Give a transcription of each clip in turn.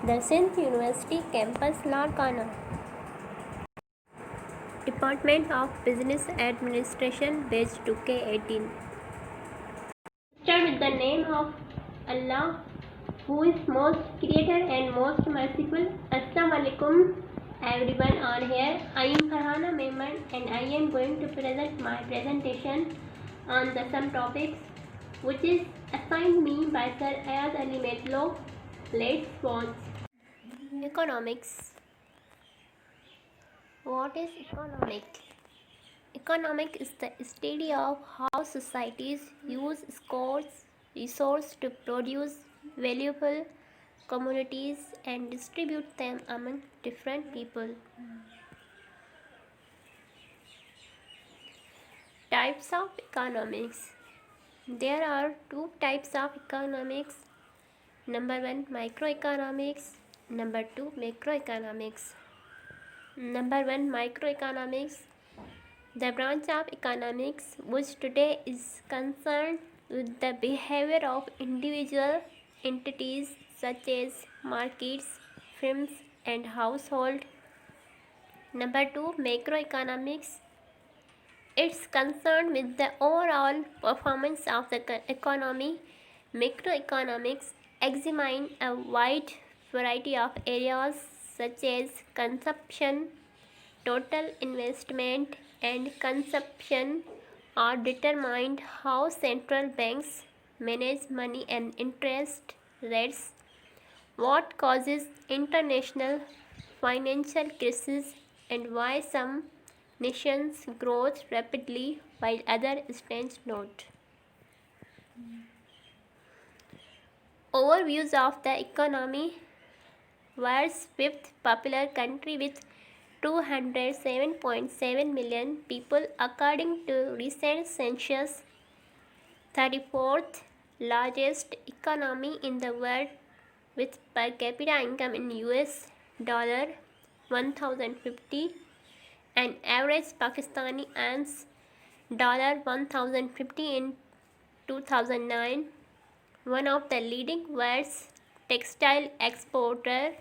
The Sindh University campus, Larkana. Department of Business Administration, batch 2K18. Start with the name of Allah, who is most creator and most merciful. Assalamu alaikum everyone on here. I am Farhana Memon and I am going to present my presentation on the some topics which is assigned me by Sir Ayaz Ali Medlo. Let's watch. Economics. What is economic? Economic is the study of how societies use scarce resources to produce valuable commodities and distribute them among different people. Types of economics. There are two types of economics. Number 1, microeconomics. Number 2, macroeconomics. Number 1, microeconomics. The branch of economics which today is concerned with the behavior of individual entities such as markets, firms and household. Number 2, macroeconomics. It's concerned with the overall performance of the economy. Macroeconomics examine a wide variety of areas such as consumption, total investment and consumption are determined how central banks manage money and interest rates, what causes international financial crisis and why some nations grow rapidly while others stand not. Overviews of the economy. World's fifth popular country with 207.7 million people according to recent census. 34th largest economy in the world with per capita income in US dollar 1050 and average Pakistani earns dollar 1050 in 2009. One of the leading world's textile exporter.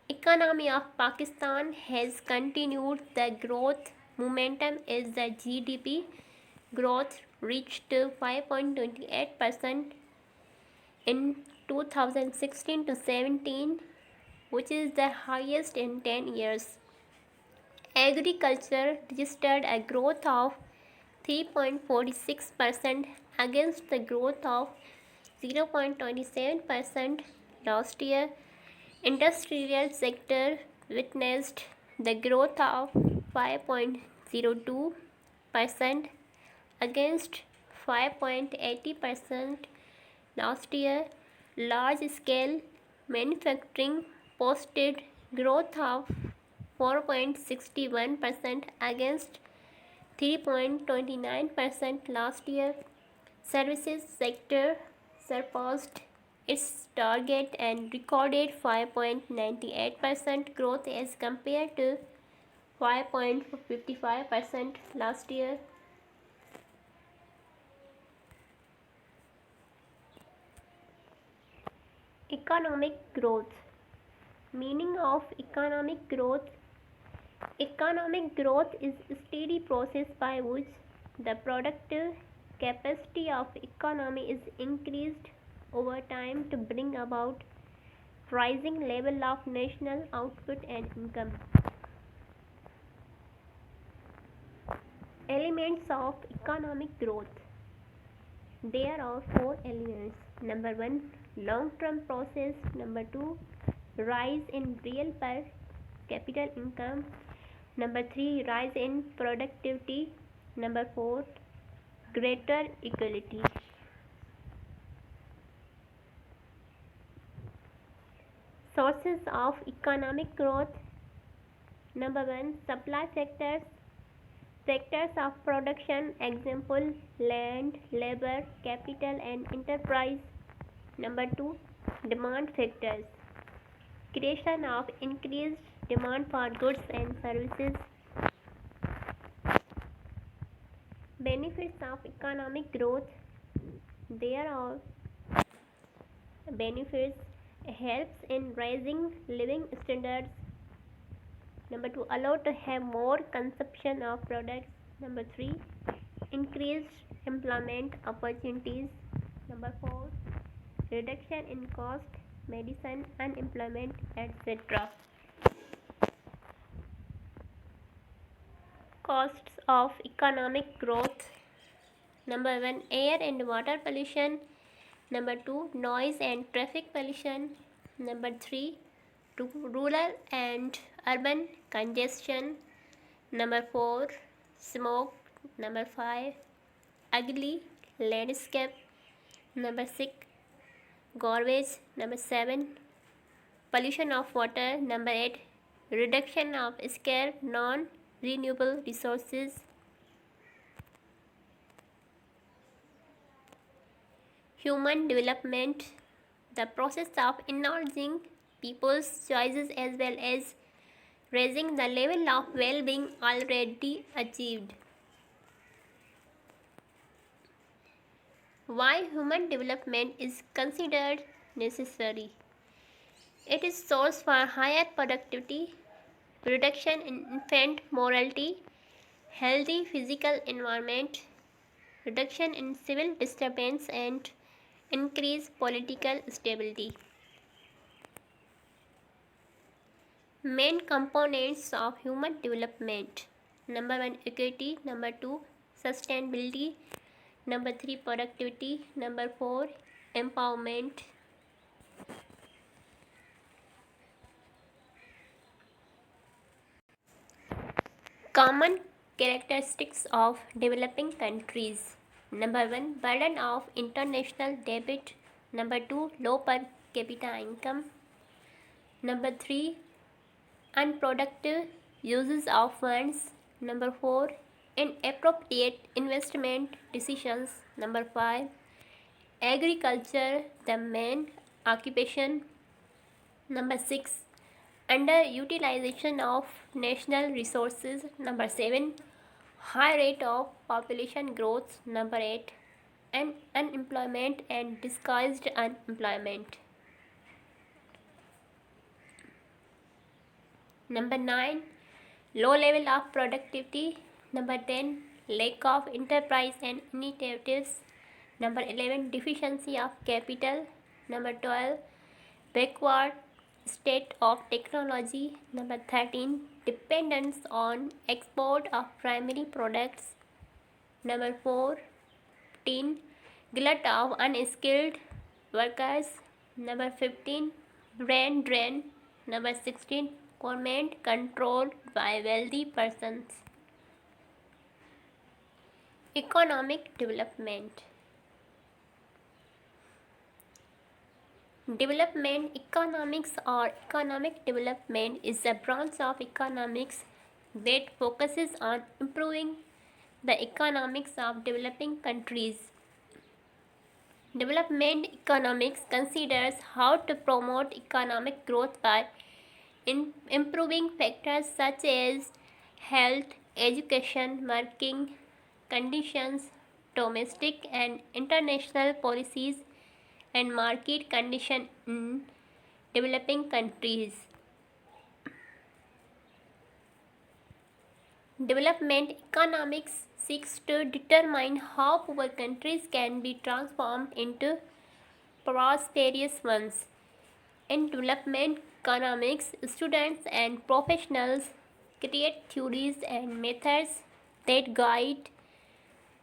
Economy of Pakistan has continued the growth momentum as the GDP growth reached 5.28% in 2016 to 17, which is the highest in 10 years. Agriculture registered a growth of 3.46% against the growth of 0.27% last year. Industrial sector witnessed the growth of 5.02% against 5.80% last year. Large scale manufacturing posted growth of 4.61% against 3.29% last year. Services sector surpassed its target and recorded 5.98% growth as compared to 5.55% last year. Economic growth. Meaning of economic growth. Economic growth is a steady process by which the productive capacity of economy is increased over time to bring about rising level of national output and income. Elements of economic growth. There are 4 elements. Number 1, long-term process. Number 2, rise in real per capita income. Number 3, rise in productivity. Number 4, greater equality. Sources of economic growth. Number 1, supply factors. Sectors of production, example land, labor, capital and enterprise. Number 2, demand factors. Creation of increased demand for goods and services. Benefits of economic growth. There are benefits, helps in raising living standards. Number 2, allow to have more consumption of products. Number 3, increased employment opportunities. Number 4, reduction in cost, medicine, unemployment, etc. Costs of economic growth. Number 1, air and water pollution. Number 2, noise and traffic pollution. Number 3, rural and urban congestion. Number 4, smoke. Number 5, ugly landscape. Number 6, garbage. Number 7, pollution of water. Number 8, reduction of scarce non-renewable resources. Human development, the process of acknowledging people's choices as well as raising the level of well-being already achieved. Why human development is considered necessary? It is source for higher productivity, reduction in infant mortality, healthy physical environment, reduction in civil disturbance, and increased political stability. Main components of human development. Number 1, equity. Number 2, sustainability. Number 3, productivity. Number 4, empowerment. Common characteristics of developing countries. Number 1, burden of international debt. Number 2, low per capita income. Number 3, unproductive uses of funds. Number 4, inappropriate investment decisions. Number 5, agriculture the main occupation. Number 6, underutilization of national resources. Number 7, high rate of population growth. Number 8, unemployment and disguised unemployment. Number 9, low level of productivity. Number 10, lack of enterprise and initiatives. Number 11, deficiency of capital. Number 12, backward state of technology. Number 13, dependence on export of primary products. Number 14, glut of unskilled workers. Number 15, brain drain. Number 16, government controlled by wealthy persons. Economic development. Development economics or economic development is a branch of economics that focuses on improving the economics of developing countries. Development economics considers how to promote economic growth by improving factors such as health, education, working conditions, domestic and international policies, and market conditions in developing countries. Development economics seeks to determine how poor countries can be transformed into prosperous ones. In development economics, students and professionals create theories and methods that guide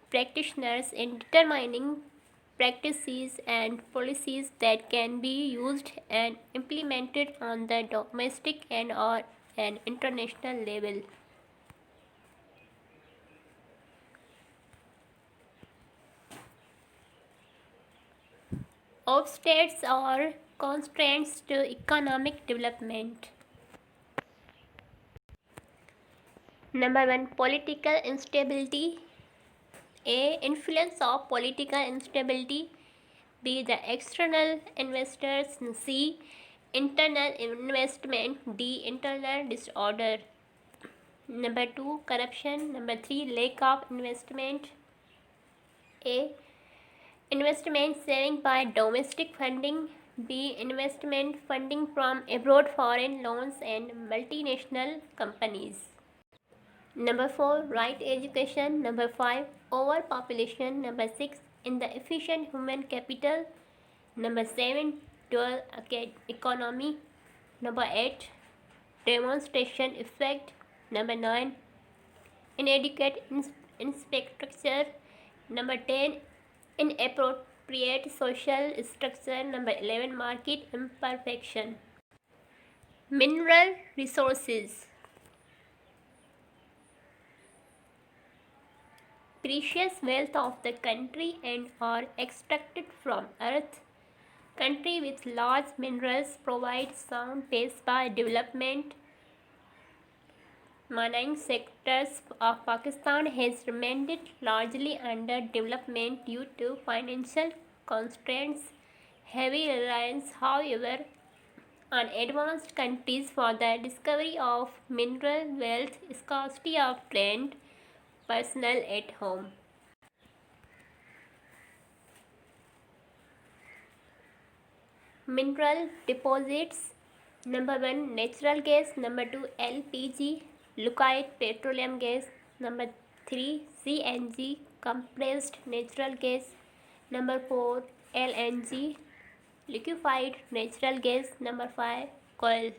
practitioners in determining practices and policies that can be used and implemented on the domestic and or an international level. Obstacles or constraints to economic development. Number 1, political instability. A, influence of political instability. B, the external investors. C, internal investment. D, internal disorder. Number 2, corruption. Number 3, lack of investment. A, investment saving by domestic funding. B. Investment funding from abroad, foreign loans and multinational companies. Number 4. Right education. Number 5. Overpopulation. Number 6. Inefficient human capital. Number 7. Dual economy. Number 8. Demonstration effect. Number 9. Inadequate infrastructure. Number 10. Inappropriate social structure. Number 11. Market imperfection. Mineral resources. Precious wealth of the country and are extracted from earth. Country with large minerals provide sound base by development. Mining sectors of Pakistan has remained largely under development due to financial constraints. Heavy reliance, however, on advanced countries for the discovery of mineral wealth, scarcity of trained personnel at home. Mineral deposits. Number 1. Natural gas. Number 2. LPG, liquid petroleum gas. Number 3. CNG, compressed natural gas. Number 4. LNG, liquefied natural gas. Number 5. Coal.